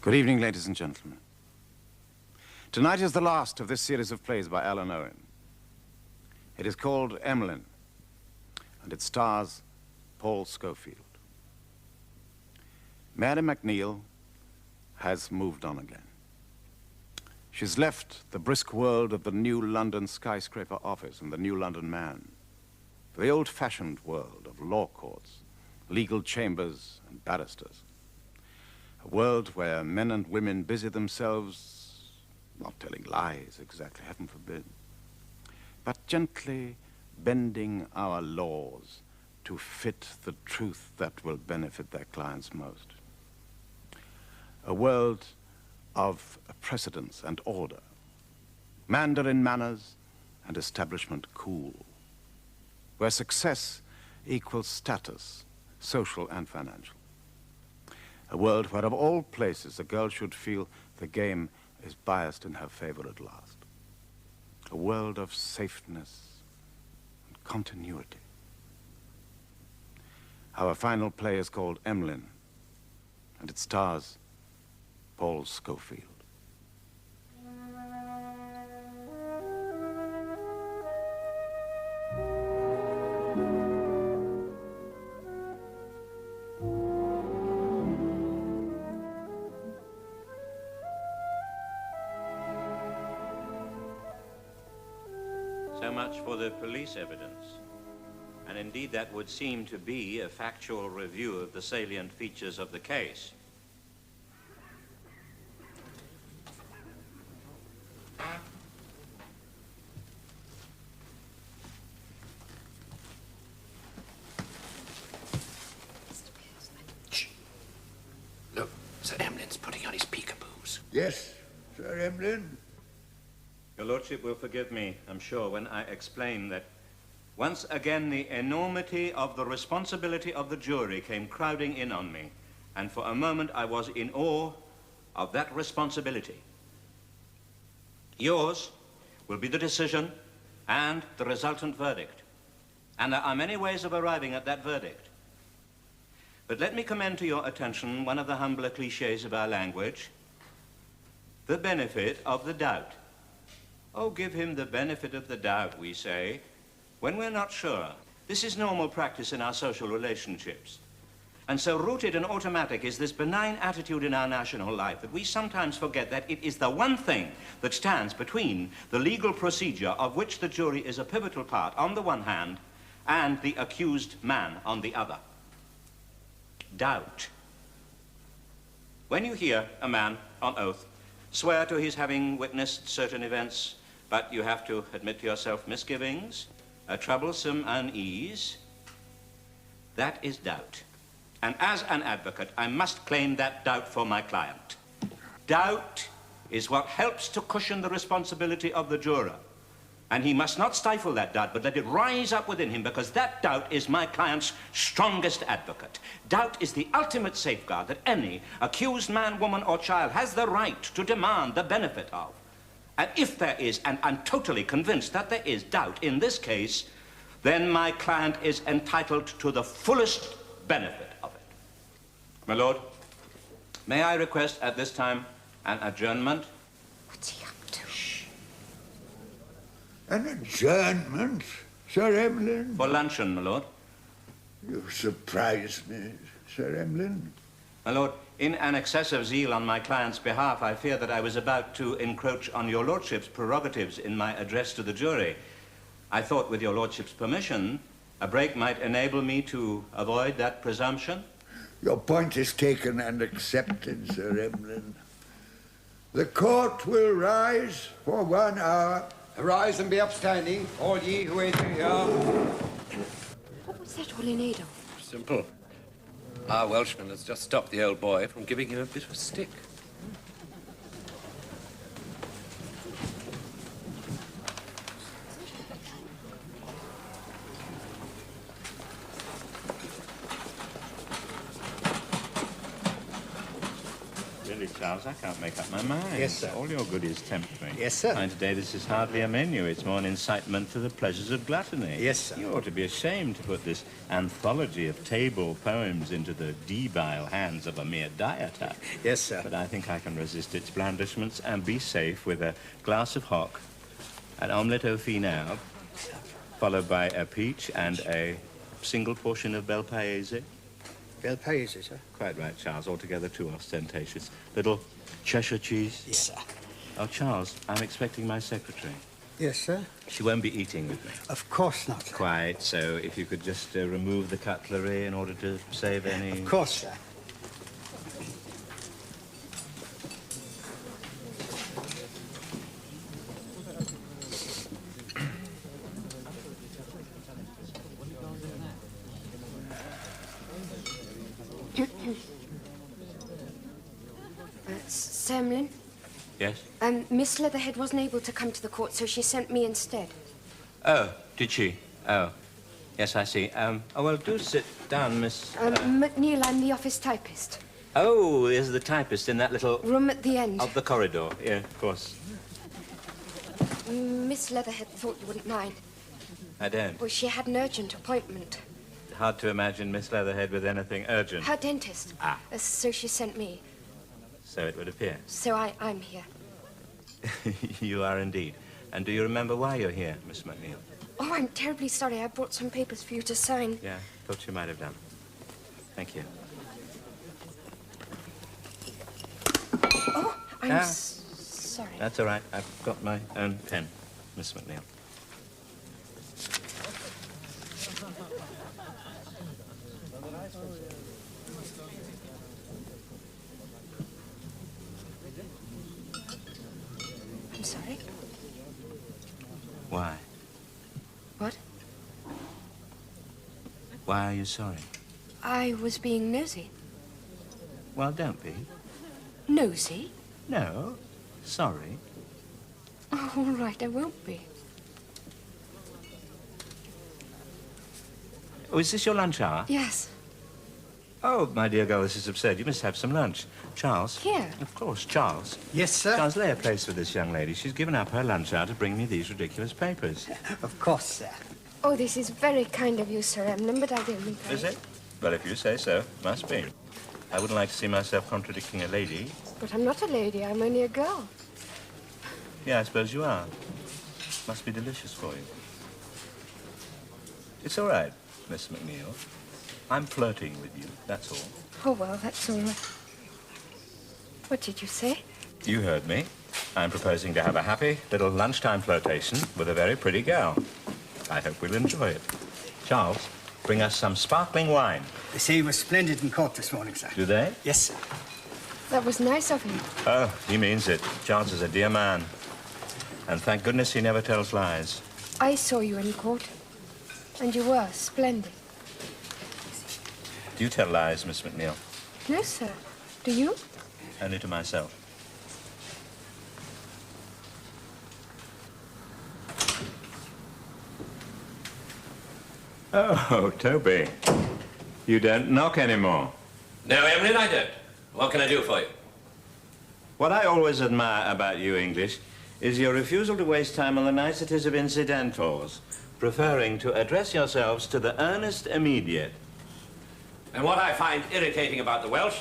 Good evening, ladies and gentlemen. Tonight is the last of this series of plays by Alun Owen. It is called Emlyn, and it stars Paul Schofield. Mary MacNeil has moved on again. She's left the brisk world of the new London skyscraper office and the new London man for the old-fashioned world of law courts, legal chambers, and barristers. A world where men and women busy themselves, not telling lies exactly, heaven forbid, but gently bending our laws to fit the truth that will benefit their clients most. A world of precedence and order, Mandarin manners and establishment cool, where success equals status, social and financial. A world where, of all places, a girl should feel the game is biased in her favor at last. A world of safeness and continuity. Our final play is called Emlyn, and it stars Paul Schofield. So much for the police evidence. And indeed, that would seem to be a factual review of the salient features of the case. Shh. Look, Sir Emlyn's putting on his peekaboos. Yes, Sir Emlyn. Your Lordship will forgive me, I'm sure, when I explain that once again the enormity of the responsibility of the jury came crowding in on me, and for a moment I was in awe of that responsibility. Yours will be the decision and the resultant verdict, and there are many ways of arriving at that verdict. But let me commend to your attention one of the humbler cliches of our language, the benefit of the doubt. Oh, give him the benefit of the doubt, we say, when we're not sure. This is normal practice in our social relationships. And so rooted and automatic is this benign attitude in our national life that we sometimes forget that it is the one thing that stands between the legal procedure of which the jury is a pivotal part on the one hand and the accused man on the other. Doubt. When you hear a man on oath swear to his having witnessed certain events, but you have to admit to yourself misgivings, a troublesome unease, that is doubt. And as an advocate, I must claim that doubt for my client. Doubt is what helps to cushion the responsibility of the juror. And he must not stifle that doubt, but let it rise up within him, because that doubt is my client's strongest advocate. Doubt is the ultimate safeguard that any accused man, woman, or child has the right to demand the benefit of. And if there is, and I'm totally convinced that there is doubt in this case, then my client is entitled to the fullest benefit of it. My lord, may I request at this time an adjournment? What's he up to? Shh. An adjournment, Sir Emlyn? For luncheon, my lord. You surprise me, Sir Emlyn. My lord, in an excessive zeal on my client's behalf, I fear that I was about to encroach on your lordship's prerogatives in my address to the jury. I thought, with your lordship's permission, a break might enable me to avoid that presumption. Your point is taken and accepted, Sir Emlyn. The court will rise for 1 hour. Arise and be upstanding, all ye who enter here. What was that all in aid of? Simple. Our Welshman has just stopped the old boy from giving him a bit of a stick. Really, Charles. Charles, I can't make up my mind. Yes, sir. All your goodies tempt me. Yes, sir. And today this is hardly a menu. It's more an incitement to the pleasures of gluttony. Yes, sir. You ought to be ashamed to put this anthology of table poems into the debile hands of a mere dieter. Yes, sir. But I think I can resist its blandishments and be safe with a glass of hock, an omelette au finale, followed by a peach and a single portion of bel paese. Bel paese, sir. Quite right, Charles. Altogether too ostentatious. Little Cheshire cheese. Yes, sir. Oh, Charles, I'm expecting my secretary. Yes, sir. She won't be eating with me. Of course not. Quite. So if you could just remove the cutlery in order to save any... Of course, sir. Sir Emlyn? Yes? Miss Leatherhead wasn't able to come to the court, so she sent me instead. Oh, did she? Oh. Yes, I see. Oh, well, do sit down, Miss... MacNeil, I'm the office typist. Oh, there's the typist in that little... Room at the end. Of the corridor. Yeah, of course. Miss Leatherhead thought you wouldn't mind. I don't. Well, she had an urgent appointment. Hard to imagine Miss Leatherhead with anything urgent. Her dentist. Ah. So she sent me. So it would appear. So I'm here. You are indeed. And do you remember why you're here, Miss MacNeil? Oh, I'm terribly sorry. I brought some papers for you to sign. Yeah, thought you might have done. Thank you. Oh, I'm Ah. sorry. That's all right. I've got my own pen, Miss MacNeil. I'm sorry. Why? What? Why are you sorry? I was being nosy. Well, don't be. Nosy? No. Sorry. Oh, all right, I won't be. Oh, is this your lunch hour? Yes. Oh, my dear girl, this is absurd. You must have some lunch. Charles? Here. Of course, Charles. Yes, sir. Charles, lay a place for this young lady. She's given up her lunch hour to bring me these ridiculous papers. Of course, sir. Oh, this is very kind of you, Sir Emlyn, but I don't think I... Is it? Well, if you say so, must be. I wouldn't like to see myself contradicting a lady. But I'm not a lady. I'm only a girl. Yeah, I suppose you are. Must be delicious for you. It's all right, Miss MacNeil. I'm flirting with you, that's all. Oh, well, that's all right. What did you say? You heard me. I'm proposing to have a happy little lunchtime flirtation with a very pretty girl. I hope we'll enjoy it. Charles, bring us some sparkling wine. They say he was splendid in court this morning, sir. Do they? Yes, sir. That was nice of him. Oh, he means it. Charles is a dear man. And thank goodness he never tells lies. I saw you in court, and you were splendid. Do you tell lies, Miss MacNeil? No, sir. Do you? Only to myself. Oh, Toby. You don't knock anymore. No, Emlyn, I don't. What can I do for you? What I always admire about you English is your refusal to waste time on the niceties of incidentals, preferring to address yourselves to the earnest immediate. And what I find irritating about the Welsh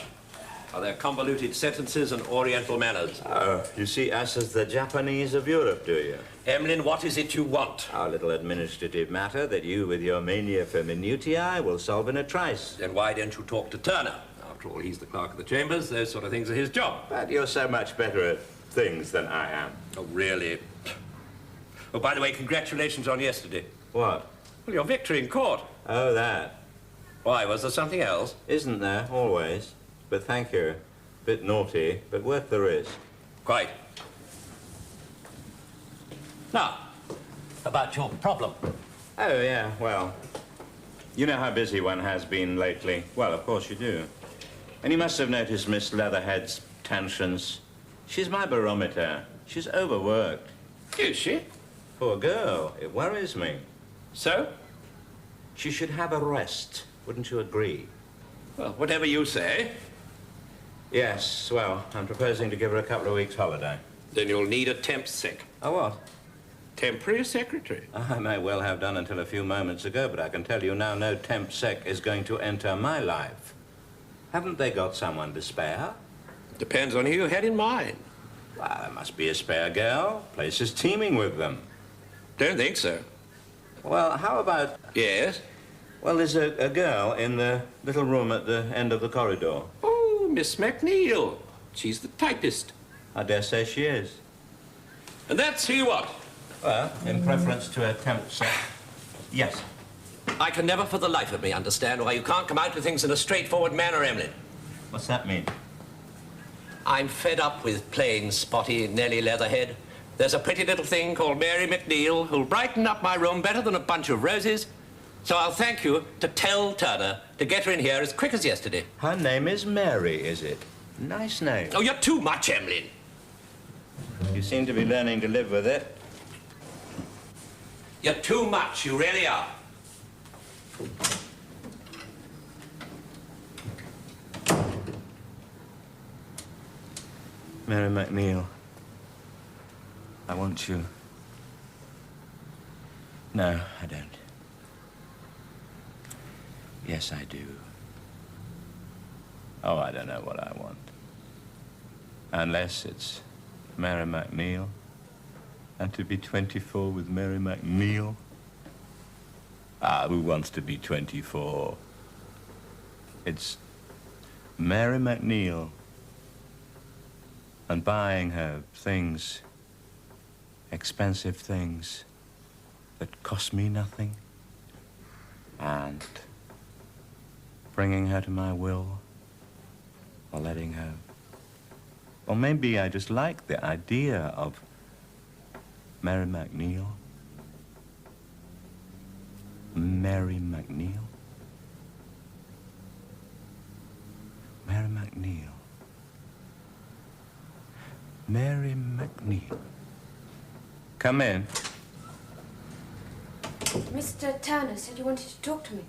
are their convoluted sentences and oriental manners. Oh, you see us as the Japanese of Europe, do you? Emlyn, what is it you want? Our little administrative matter that you, with your mania for minutiae, will solve in a trice. Then why don't you talk to Turner? After all, he's the clerk of the chambers. Those sort of things are his job. But you're so much better at things than I am. Oh, really? Oh, by the way, congratulations on yesterday. What? Well, your victory in court. Oh, that. Why, was there something else? Isn't there, always? But thank you. Bit naughty, but worth the risk. Quite. Now, about your problem. Oh, yeah, well, you know how busy one has been lately. Well, of course you do. And you must have noticed Miss Leatherhead's tensions. She's my barometer. She's overworked. Is she? Poor girl. It worries me. So? She should have a rest. Wouldn't you agree? Well, whatever you say. Yes, well, I'm proposing to give her a couple of weeks' holiday. Then you'll need a temp sec. Oh, what? Temporary secretary. I may well have done until a few moments ago, but I can tell you now no temp sec is going to enter my life. Haven't they got someone to spare? Depends on who you had in mind. Well, there must be a spare girl. Place is teeming with them. Don't think so. Well, how about... Yes? Well, there's a girl in the little room at the end of the corridor. Oh, Miss MacNeil. She's the typist. I dare say she is. And that's who you want? Well, in preference to a temp sec, yes. I can never for the life of me understand why you can't come out with things in a straightforward manner, Emlyn. What's that mean? I'm fed up with plain, spotty Nellie Leatherhead. There's a pretty little thing called Mary MacNeil who'll brighten up my room better than a bunch of roses. So I'll thank you to tell Turner to get her in here as quick as yesterday. Her name is Mary, is it? Nice name. Oh, you're too much, Emlyn. You seem to be learning to live with it. You're too much, you really are. Mary MacNeil, I want you. No, I don't. Yes, I do. Oh, I don't know what I want. Unless it's Mary MacNeil, and to be 24 with Mary MacNeil. Ah, who wants to be 24? It's Mary MacNeil and buying her things, expensive things that cost me nothing, and bringing her to my will, or letting her. Or maybe I just like the idea of Mary MacNeil. Mary MacNeil. Mary MacNeil. Mary MacNeil. Come in. Mr. Turner said you wanted to talk to me.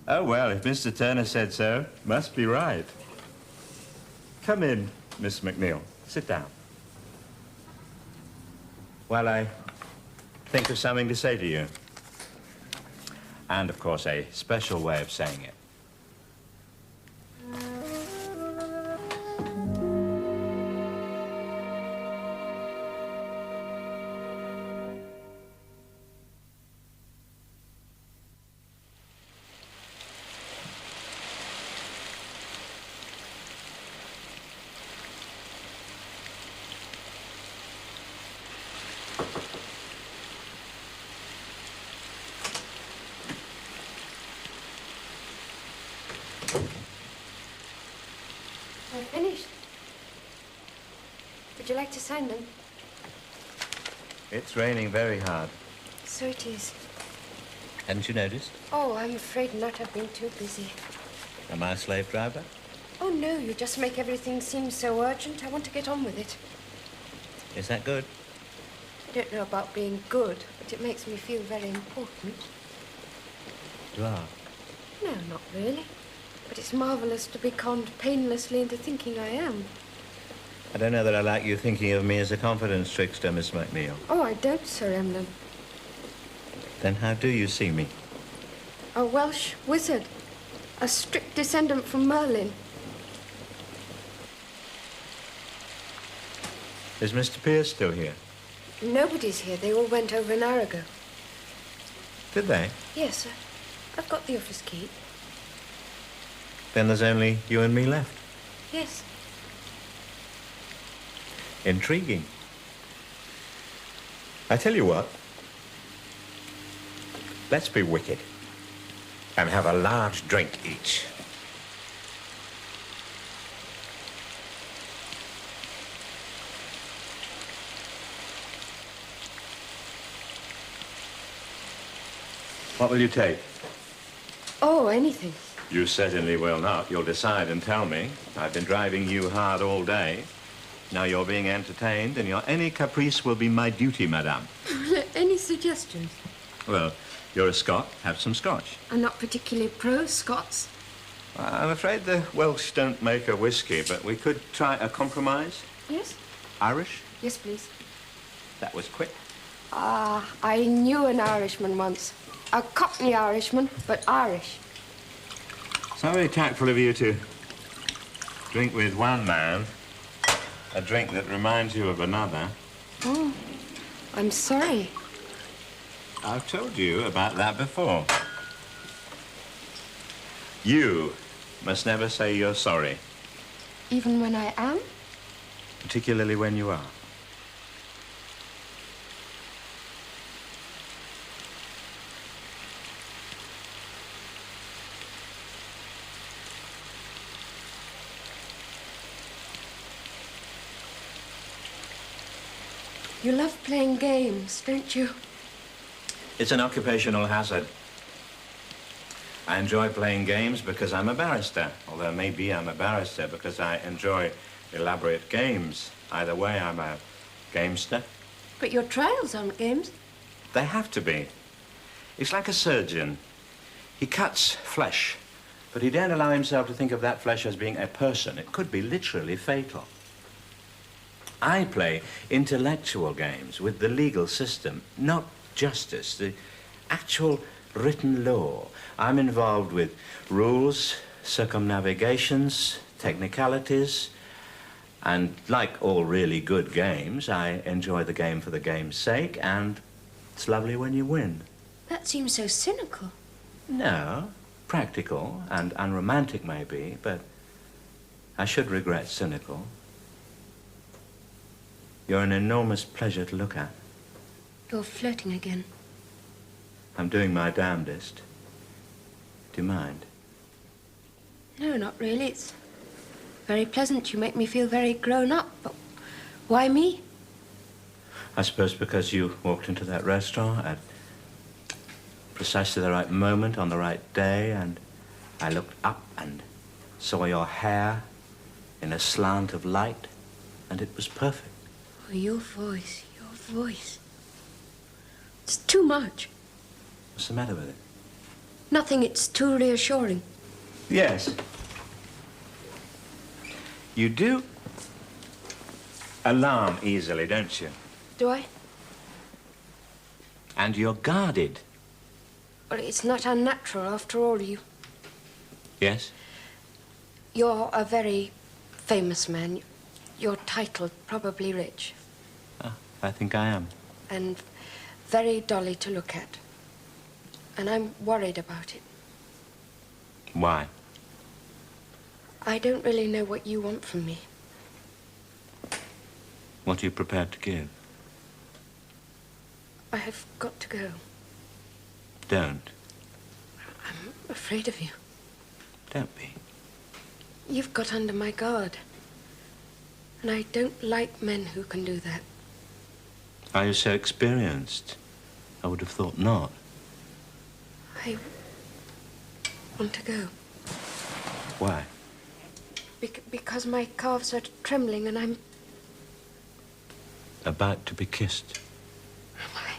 Oh, well, if Mr. Turner said so, must be right. Come in, Miss MacNeil. Sit down. While I think of something to say to you. And, of course, a special way of saying it. They're finished. Would you like to sign them? It's raining very hard. So it is. Hadn't you noticed? Oh, I'm afraid not. I've been too busy. Am I a slave driver? Oh, no, you just make everything seem so urgent. I want to get on with it. Is that good? I don't know about being good, but it makes me feel very important. You are. No, not really. But it's marvelous to be conned painlessly into thinking I am. I don't know that I like you thinking of me as a confidence trickster, Miss MacNeil. Oh, I don't, Sir Emlyn. Then how do you see me? A Welsh wizard. A strict descendant from Merlin. Is Mr. Pierce still here? Nobody's here. They all went over an hour ago. Did they? Yes, sir. I've got the office key. Then there's only you and me left. Yes. Intriguing. I tell you what. Let's be wicked and have a large drink each. What will you take? Oh, anything. You certainly will not. You'll decide and tell me. I've been driving you hard all day. Now you're being entertained, and your any caprice will be my duty, madame. Any suggestions? Well, you're a Scot. Have some scotch. I'm not particularly pro-Scots. I'm afraid the Welsh don't make a whiskey, but we could try a compromise. Yes? Irish? Yes, please. That was quick. I knew an Irishman once. A Cockney Irishman, but Irish. So very tactful of you to drink with one man a drink that reminds you of another. Oh, I'm sorry. I've told you about that before. You must never say you're sorry. Even when I am? Particularly when you are. You love playing games, don't you? It's an occupational hazard. I enjoy playing games because I'm a barrister, although maybe I'm a barrister because I enjoy elaborate games. Either way, I'm a gamester. But your trials aren't games. They have to be. It's like a surgeon. He cuts flesh, but he don't allow himself to think of that flesh as being a person. It could be literally fatal. I play intellectual games with the legal system, not justice, the actual written law. I'm involved with rules, circumnavigations, technicalities, and like all really good games, I enjoy the game for the game's sake, and it's lovely when you win. That seems so cynical. No, practical and unromantic maybe, but I should regret cynical. You're an enormous pleasure to look at. You're flirting again. I'm doing my damnedest. Do you mind? No, not really. It's very pleasant. You make me feel very grown up. But why me? I suppose because you walked into that restaurant at precisely the right moment on the right day, and I looked up and saw your hair in a slant of light, and it was perfect. Oh, your voice. It's too much. What's the matter with it? Nothing, it's too reassuring. Yes. You do alarm easily, don't you? Do I? And you're guarded. Well, it's not unnatural after all. Yes? You're a very famous man. You're titled, probably rich. Oh, I think I am. And very dolly to look at. And I'm worried about it. Why? I don't really know what you want from me. What are you prepared to give? I have got to go. Don't. I'm afraid of you. Don't be. You've got under my guard. And I don't like men who can do that. Are you so experienced? I would have thought not. I want to go. Why? Because my calves are trembling and I'm... About to be kissed. Am I?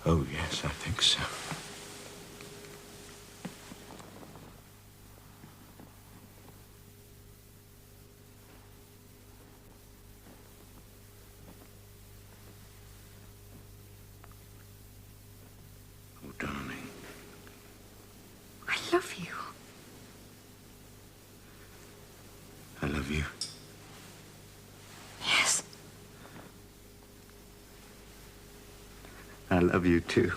Oh, yes, I think so. Oh, darling. I love you. I love you. Yes. I love you, too.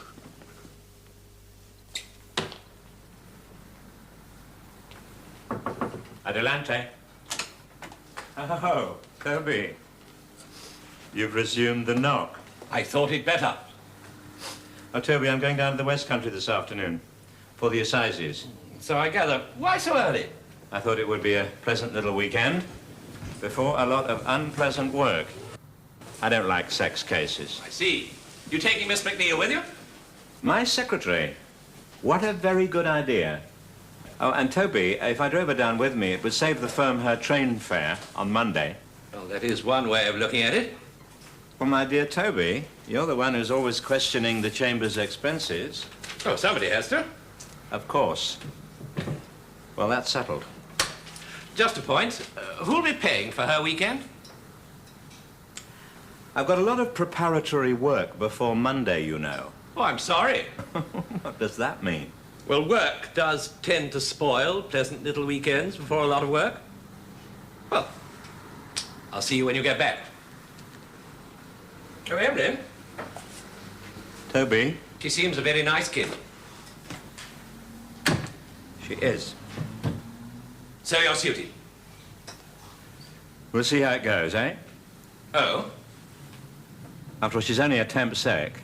Adelante. Oh, Toby. You've resumed the knock. I thought it better. Oh, Toby, I'm going down to the West Country this afternoon for the assizes. So I gather. Why so early? I thought it would be a pleasant little weekend before a lot of unpleasant work. I don't like sex cases. I see. You taking Miss MacNeil with you? My secretary. What a very good idea. Oh, and Toby, if I drove her down with me, it would save the firm her train fare on Monday. Well, that is one way of looking at it. Well, my dear Toby, you're the one who's always questioning the Chamber's expenses. Oh, somebody has to. Of course. Well, that's settled. Just a point. Who'll be paying for her weekend? I've got a lot of preparatory work before Monday, you know. Oh, I'm sorry. What does that mean? Well, work does tend to spoil pleasant little weekends before a lot of work. Well, I'll see you when you get back. Oh, Emlyn. Toby? She seems a very nice kid. She is. So you're suited? We'll see how it goes, eh? Oh? After all, she's only a temp sec.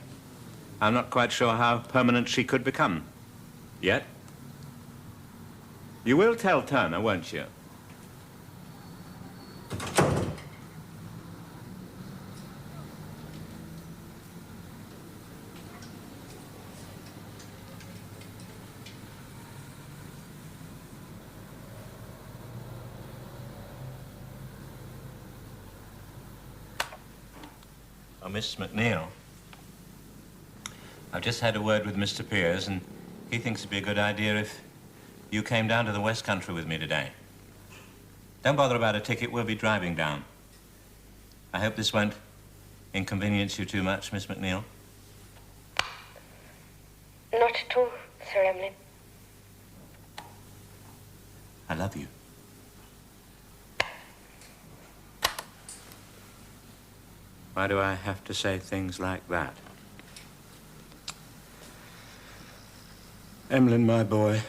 I'm not quite sure how permanent she could become. Yet. You will tell Turner, won't you? Oh, Miss MacNeil. I've just had a word with Mr. Piers, and he thinks it'd be a good idea if you came down to the West Country with me today. Don't bother about a ticket. We'll be driving down. I hope this won't inconvenience you too much, Miss MacNeil. Not at all, Sir Emlyn. I love you. Why do I have to say things like that? Emlyn, my boy,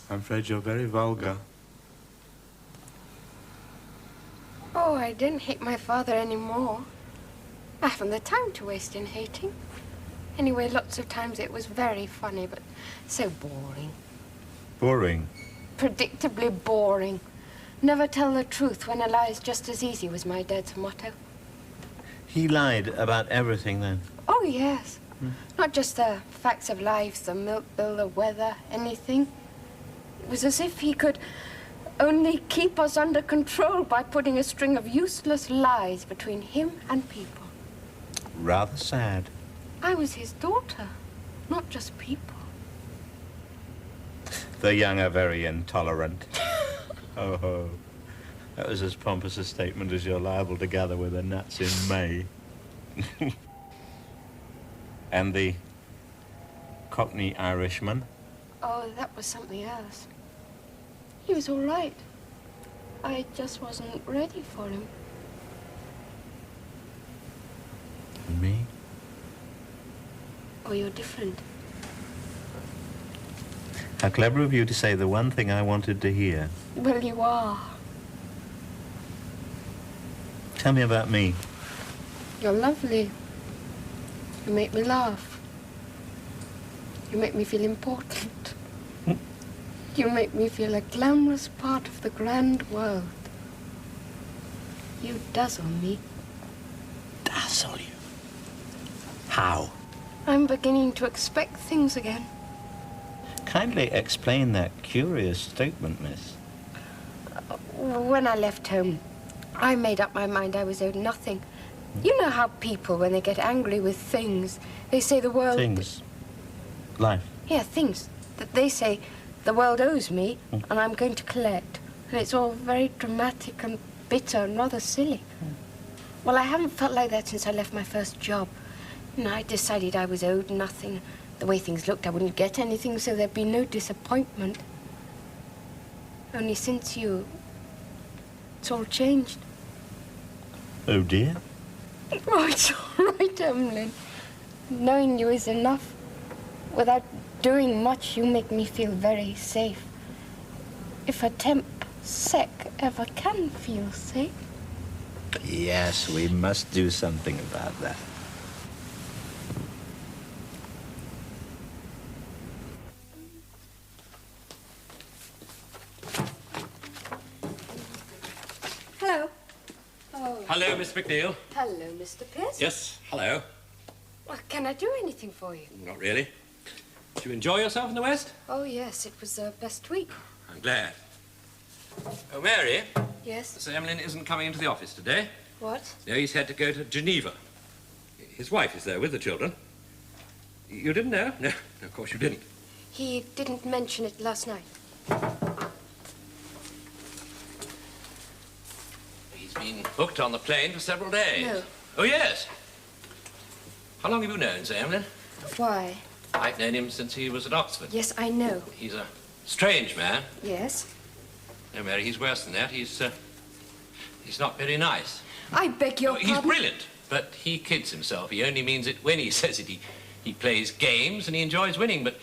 I'm afraid you're very vulgar. Oh, I didn't hate my father anymore. I haven't the time to waste in hating. Anyway, lots of times it was very funny, but so boring. Boring? Predictably boring. Never tell the truth when a lie is just as easy was my dad's motto. He lied about everything then? Oh, yes. Not just the facts of life, the milk bill, the weather, anything. It was as if he could only keep us under control by putting a string of useless lies between him and people. Rather sad. I was his daughter, not just people. The young are very intolerant. Oh, that was as pompous a statement as you're liable to gather with the nuts in May. And the Cockney Irishman? Oh, that was something else. He was all right. I just wasn't ready for him. And me? Oh, you're different. How clever of you to say the one thing I wanted to hear. Well, you are. Tell me about me. You're lovely. You make me laugh. You make me feel important. You make me feel a glamorous part of the grand world. You dazzle me. Dazzle you? How? I'm beginning to expect things again. Kindly explain that curious statement, miss. When I left home, I made up my mind I was owed nothing. You know how people, when they get angry with things, they say the world... Things. Life. Yeah, things. That they say the world owes me and I'm going to collect. And it's all very dramatic and bitter and rather silly. Well, I haven't felt like that since I left my first job. You know, I decided I was owed nothing. The way things looked, I wouldn't get anything, so there'd be no disappointment. Only since you... it's all changed. Oh, dear. Oh, it's all right, Emlyn. Knowing you is enough. Without doing much, you make me feel very safe. If a temp sec ever can feel safe. Yes, we must do something about that. Hello. Oh. Hello, Miss MacNeil. Hello, Mr. Pierce. Yes, hello. Well, can I do anything for you? Not really. Did you enjoy yourself in the West? Oh, yes, it was the best week. I'm glad. Oh, Mary, Yes? Sir Emlyn isn't coming into the office today. What? No, he's had to go to Geneva. His wife is there with the children. You didn't know? No, of course you didn't. He didn't mention it last night. He's been booked on the plane for several days. No. Oh, yes. How long have you known Sir Emlyn? Why? I've known him since he was at Oxford. Yes, I know. He's a strange man. Yes? No, Mary, he's worse than that. He's not very nice. I beg your pardon? He's brilliant, but he kids himself. He only means it when he says it. He plays games and he enjoys winning, but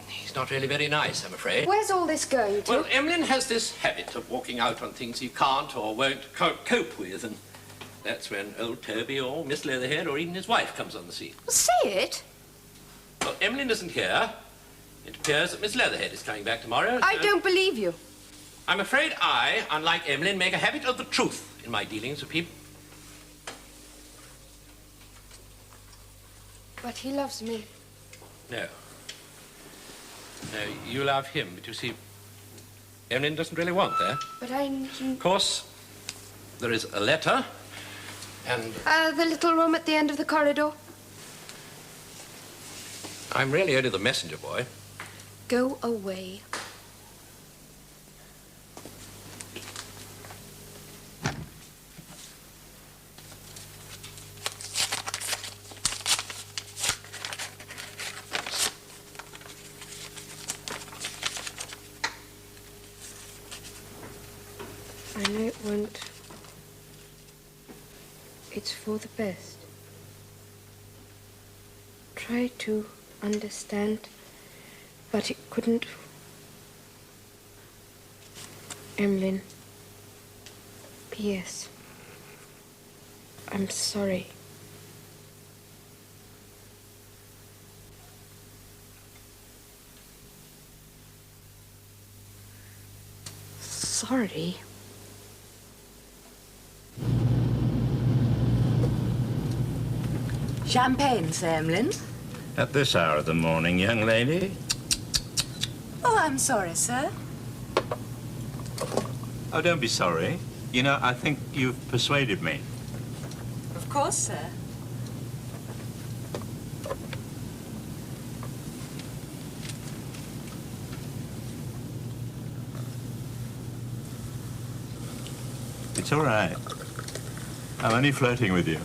he's not really very nice, I'm afraid. Where's all this going to? Well, Emlyn has this habit of walking out on things he can't or won't cope with, and that's when old Toby or Miss Leatherhead or even his wife comes on the scene. Well, say it. Well, Emlyn isn't here. It appears that Miss Leatherhead is coming back tomorrow. I so don't believe you. I'm afraid I, unlike Emlyn, make a habit of the truth in my dealings with people. But he loves me. No. No, you love him, but you see, Emlyn doesn't really want that. But Of course, there is a letter, and the little room at the end of the corridor. I'm really only the messenger boy. Go away. I know it won't. It's for the best. Try to understand, but it couldn't. Emlyn. P.S. I'm sorry. Sorry? Champagne, Sir Emlyn? At this hour of the morning, young lady? Oh, I'm sorry, sir. Oh, don't be sorry. You know, I think you've persuaded me. Of course, sir. It's all right. I'm only flirting with you.